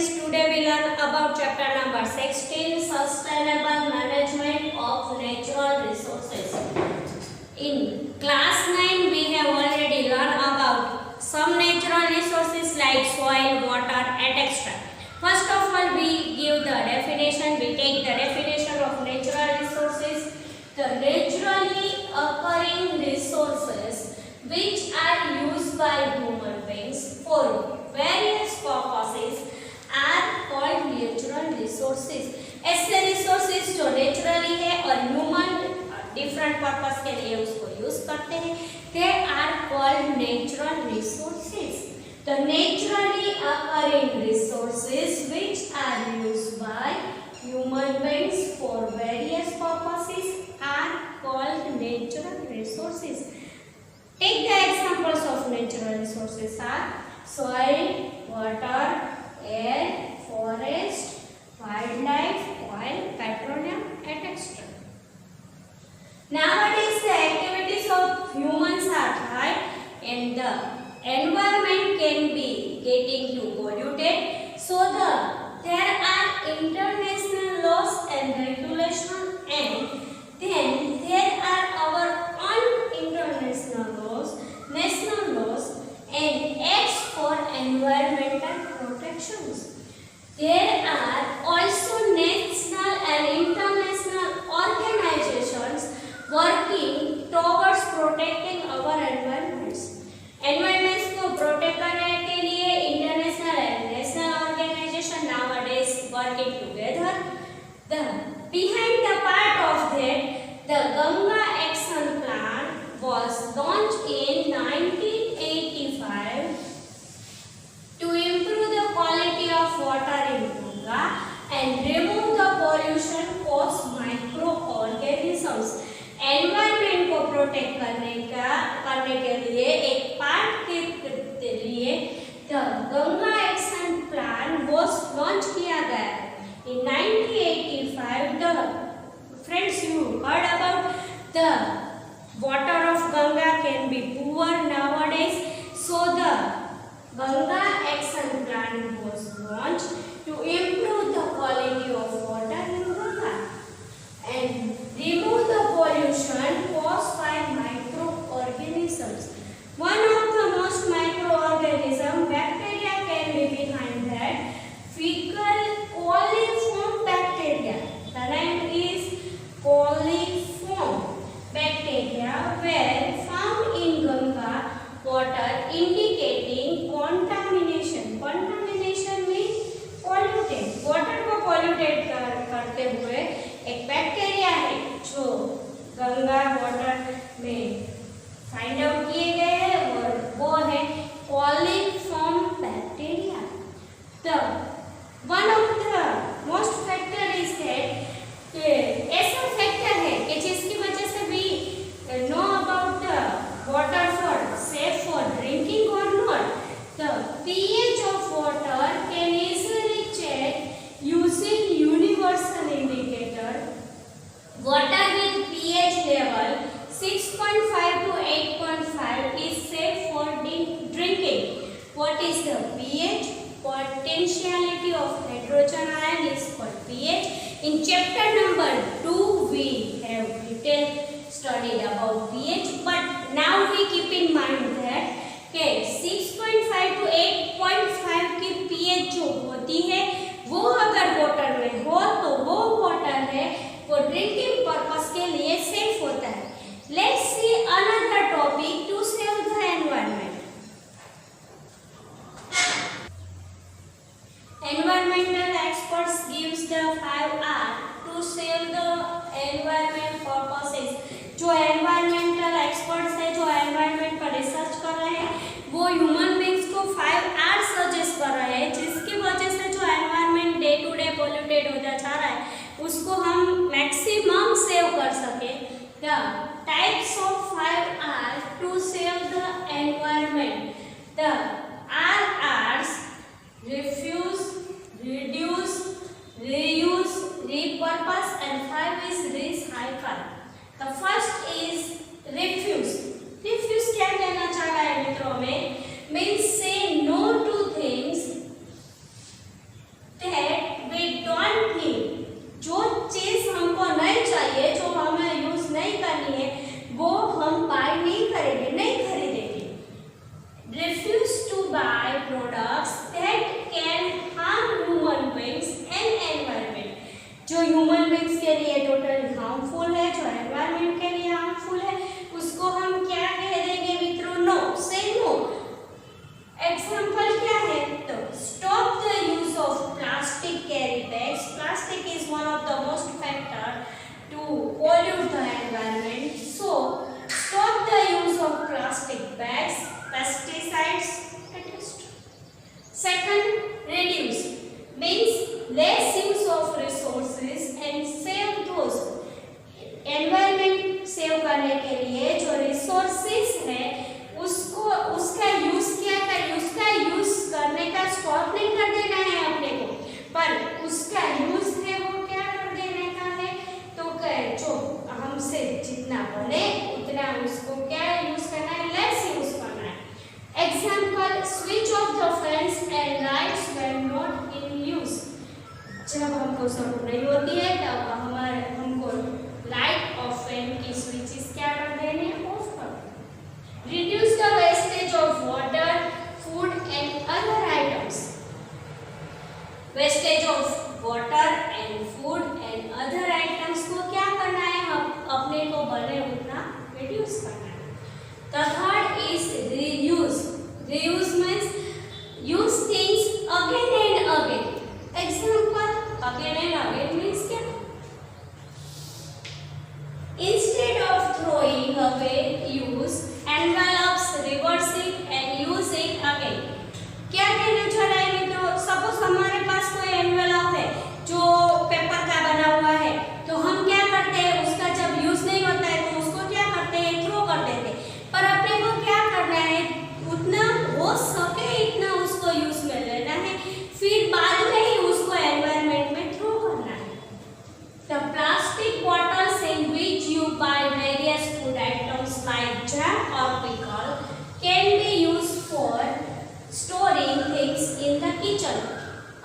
students, today we learn about chapter number 16, Sustainable Management of Natural Resources. In class 9 we have already learned about some natural resources like soil, water and etc. First of all, we give the definition, we take the definition of natural resources. The naturally occurring resources which are used by human beings for various purposes are called natural resources. ऐसे resources जो naturally है और human different purpose के लिए उसको use करते हैं, they are called natural resources. The naturally occurring resources which are used by human beings for various purposes are called natural resources. Take the examples of natural resources are soil, water, air, forest, wildlife, oil, petroleum, etc. Nowadays, the activities of humans are high and the environment can be getting too polluted. So, there are international laws and regulations, and then there are our own international laws, national laws and acts for environmental protections. There are also national and international organizations working towards protecting our environments. Environments को protect करने के लिए international and national organization nowadays working together. Behind the part of that, the Ganga Action Plan was launched in 1985 to improve the quality of water in Ganga and remove the pollution caused microorganisms. Environment को protect करने के लिए एक part के लिए the Ganga action plan was launch किया गया in 1985. The friends, you heard about the water of Ganga can be poor nowadays, so the Ganga action plan was launched to improve the quality of water in Ganga and remove the pollution caused by microorganisms. One of the most microorganisms, bacteria, can be behind that. Fecal coliform bacteria. The name is coliform bacteria were found in Ganga water, indicating contamination. Contamination means polluted. Water को polluted करते हुए एक bacteria है जो Ganga water में find out किए गए हैं और वो है coliform bacteria. The one of the most factor is that ऐसा फैक्टर है कि जिसकी वजह से we know about the water for safe for drinking or not. The pH of water can easily check using universal indicator. Water with pH level 6.5 to 8.5 is safe for drinking. What is the pH? Potentiality of hydrogen ion is called pH. In chapter number 2 we have detailed studied about pH, but now we keep in mind that 6.5 to 8.5 की pH जो होती है वो अगर water में हो तो वो वाटर है वो ड्रिंकिंग पर्पस के लिए सेफ होता है. Let's see another topic to save the environment. Environmental experts gives the 5R to save the environment purposes. जो environmental experts है जो environment पर रिसर्च कर रहे हैं वो ह्यूमन बींग्स को 5R सजेस्ट कर रहे हैं जिसकी वजह से जो environment day to day polluted होता जा रहा है उसको हम मैक्सिमम हमको जरूरत नहीं होती है तब हमको लाइट और फैन की स्विचेस क्या कर देने ऑफ कर देने। Reduce the wastage of water, food and other items. Wastage of water and food and other items को क्या करना है, हम अपने को बने उतना रिड्यूस करना है। The third is reuse. Reuse means use things again and again. Example, again and again means क्या? Instead of throwing away, use envelopes, reverse it and use it again. क्या कहना चाह रहा है मित्रों? सपोज हमारे पास कोई एनवेलप है जो पेपर का बना हुआ है, तो हम क्या करते हैं, उसका जब यूज नहीं होता है तो उसको क्या करते हैं, थ्रो कर देते हैं। पर अपने को क्या करना है, उतना हो सके इतना उसको यूज में लेना है, फिर बाद में ही उसको एनवायरनमेंट में थ्रो करना है। The plastic bottles in which you buy various food items like jam or pickle can be used for storing things in the kitchen.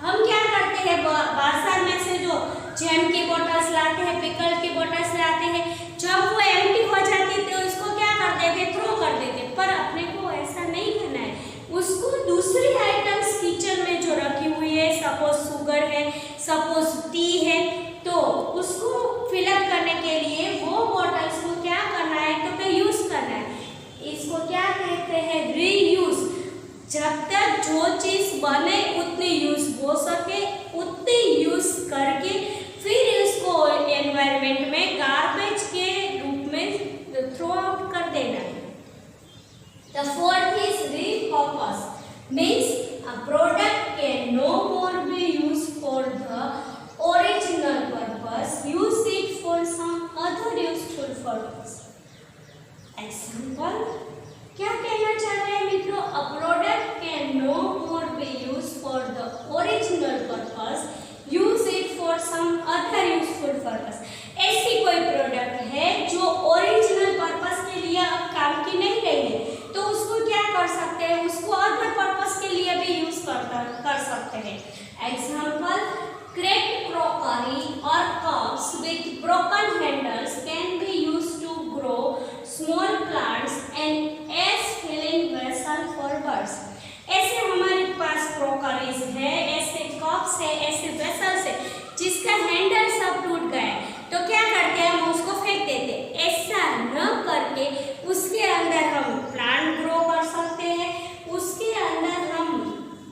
हम क्या करते हैं, बाजार में से जो जैम की बोतल्स लाते हैं, पिकल की बोतल्स लाते हैं, जब वो एम्प्टी हो जाती है तो उसको क्या कर देते, थ्रो कर देते। पर अपने को ऐसा नहीं करना है, उसको दूसरी आइटम्स किचन में जो रखी हुई है, सपोज शुगर है, सपोज टी है, तो उसको फिलअप करने के लिए वो बोतल्स को क्या करना है, तो यूज करना है। इसको क्या कहते हैं, रीयूज। जब तक जो चीज बने उतनी यूज हो सके उतनी यूज करके फिर उसको एनवायरनमेंट में गार्बेज के रूप में थ्रो आउट कर देना है। The fourth is repurpose, means a product can no more be used for the original purpose, use it for some other useful purpose. Example, क्या कहना चाह रहे हैं मित्रों, a product can no more be used for the original purpose, use it for some other useful purpose. ऐसी कोई product है जो ओरिजिनल पर्पस के लिए अब काम की नहीं रही है, तो उसको क्या कर सकते हैं, उसको अदर पर्पस के लिए भी यूज कर सकते हैं। Example, cracked crockery or cups with broken handles can be used to grow small plants and as filling vessel for birds. ऐसे हमारे पास क्रॉकरीज है, ऐसे कप्स है, ऐसे वेसल्स है जिसका हैंडल सब टूट गया है, तो क्या करते हैं, हम उसको फेंक देते हैं। ऐसा न करके उसके अंदर हम प्लांट ग्रो कर सकते हैं, उसके अंदर हम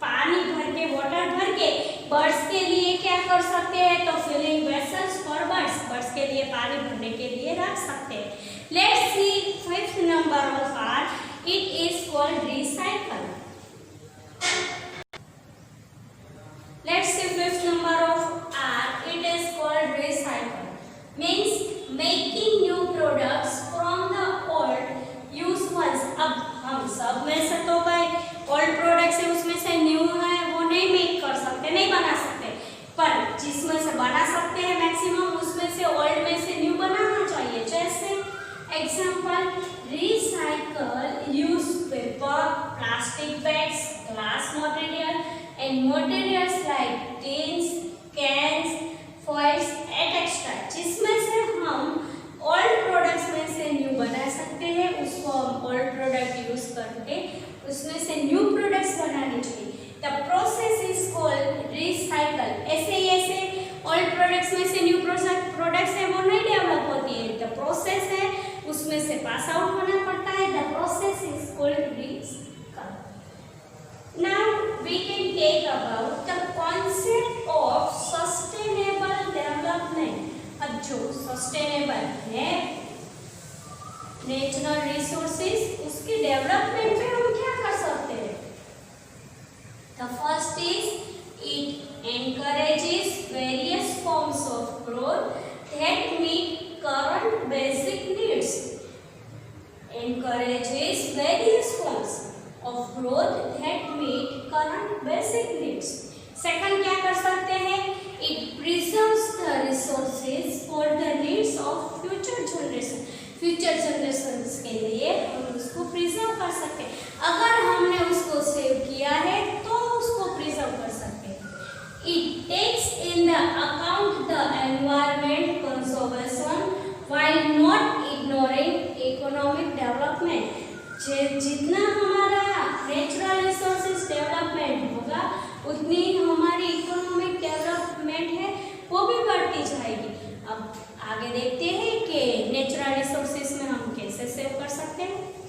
पानी भर के, वाटर भर के बर्ड्स के लिए क्या कर सकते हैं, तो filling vessels for birds, birds के लिए पानी भरने के लिए रख सकते हैं। Let's see fifth number of R, it is called recycle. Let's see fifth number of R. It is called recycle. Means making new products from the old used ones. अब हम सब में से तो भाई old products है, उसमें से new है वो नहीं make कर सकते, नहीं बना सकते, पर जिसमें से बना सकते हैं मैक्सिमम उसमें से old में से new बनाना चाहिए। जैसे example, recycle used paper, plastic bags, glass material and materials like tins, cans, foils, etc. जिसमें से हम old products में से new बना सकते हैं, उसको हम old product यूज करके उसमें से new products बनाने चाहिए। The process is called recycle. ऐसे old products में से new products है वो नहीं डेवलप होती है, the process है उसमें से पास आउट होना पड़ता है। The process is called recycle. Now we can take about the concept of sustainable development. अब जो sustainable है नेचुरल रिसोर्सेज, उसके डेवलपमेंट में हम क्या कर सकते हैं। The first is it encourages various forms of growth that meet current basic needs. Encourages various forms of growth that meet current basic needs. Second क्या कर सकते हैं, it preserves the resources for the needs of future generation. Future generations के लिए हम उसको preserve कर सकते हैं, अगर हमने उसको सेव किया है तो उसको प्रिजर्व कर सकते हैं। It takes in the account जितना हमारा नेचुरल रिसोर्सेज डेवलपमेंट होगा उतनी हमारी इकोनॉमिक डेवलपमेंट है वो भी बढ़ती जाएगी। अब आगे देखते हैं कि नेचुरल रिसोर्सेज में हम कैसे सेव कर सकते हैं।